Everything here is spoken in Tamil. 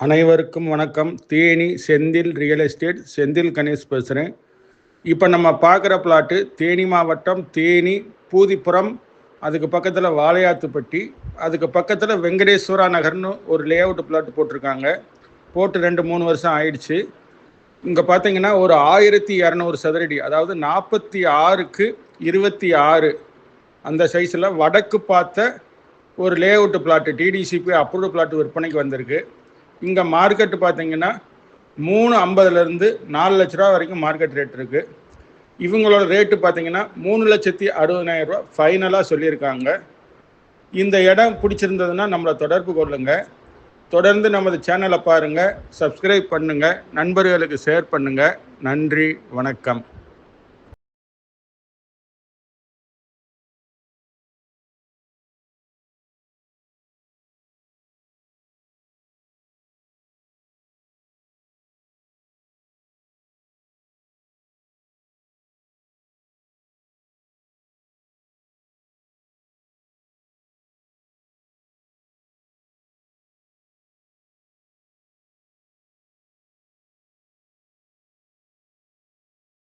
அனைவருக்கும் வணக்கம். தேனி செந்தில் ரியல் எஸ்டேட், செந்தில் கணேஷ் பேசுகிறேன். இப்போ நம்ம பார்க்குற பிளாட்டு தேனி மாவட்டம் தேனி பூதிப்புறம், அதுக்கு பக்கத்தில் வாளையாத்துப்பட்டி, அதுக்கு பக்கத்தில் வெங்கடேஸ்வரா நகர்னு ஒரு லே அவுட் பிளாட் போட்டிருக்காங்க. போட்டு 2-3 வருஷம் ஆயிடுச்சு. இங்கே பார்த்தீங்கன்னா ஒரு 1200 சதுரடி, அதாவது 46க்கு 26 அந்த சைஸில் வடக்கு பார்த்த ஒரு layout plot, DTCP approved plot விற்பனைக்கு வந்திருக்கு. இங்கே மார்க்கெட்டு பார்த்தீங்கன்னா 350லேருந்து 4 லட்ச ரூபா வரைக்கும் மார்க்கெட் ரேட் இருக்குது. இவங்களோட ரேட்டு பார்த்தீங்கன்னா 3,60,000 ரூபா ஃபைனலாக சொல்லியிருக்காங்க. இந்த இடம் பிடிச்சிருந்ததுன்னா நம்மளை தொடர்பு கொள்ளுங்கள். தொடர்ந்து நமது சேனலை பாருங்கள், சப்ஸ்கிரைப் பண்ணுங்கள், நண்பர்களுக்கு ஷேர் பண்ணுங்கள். நன்றி, வணக்கம்.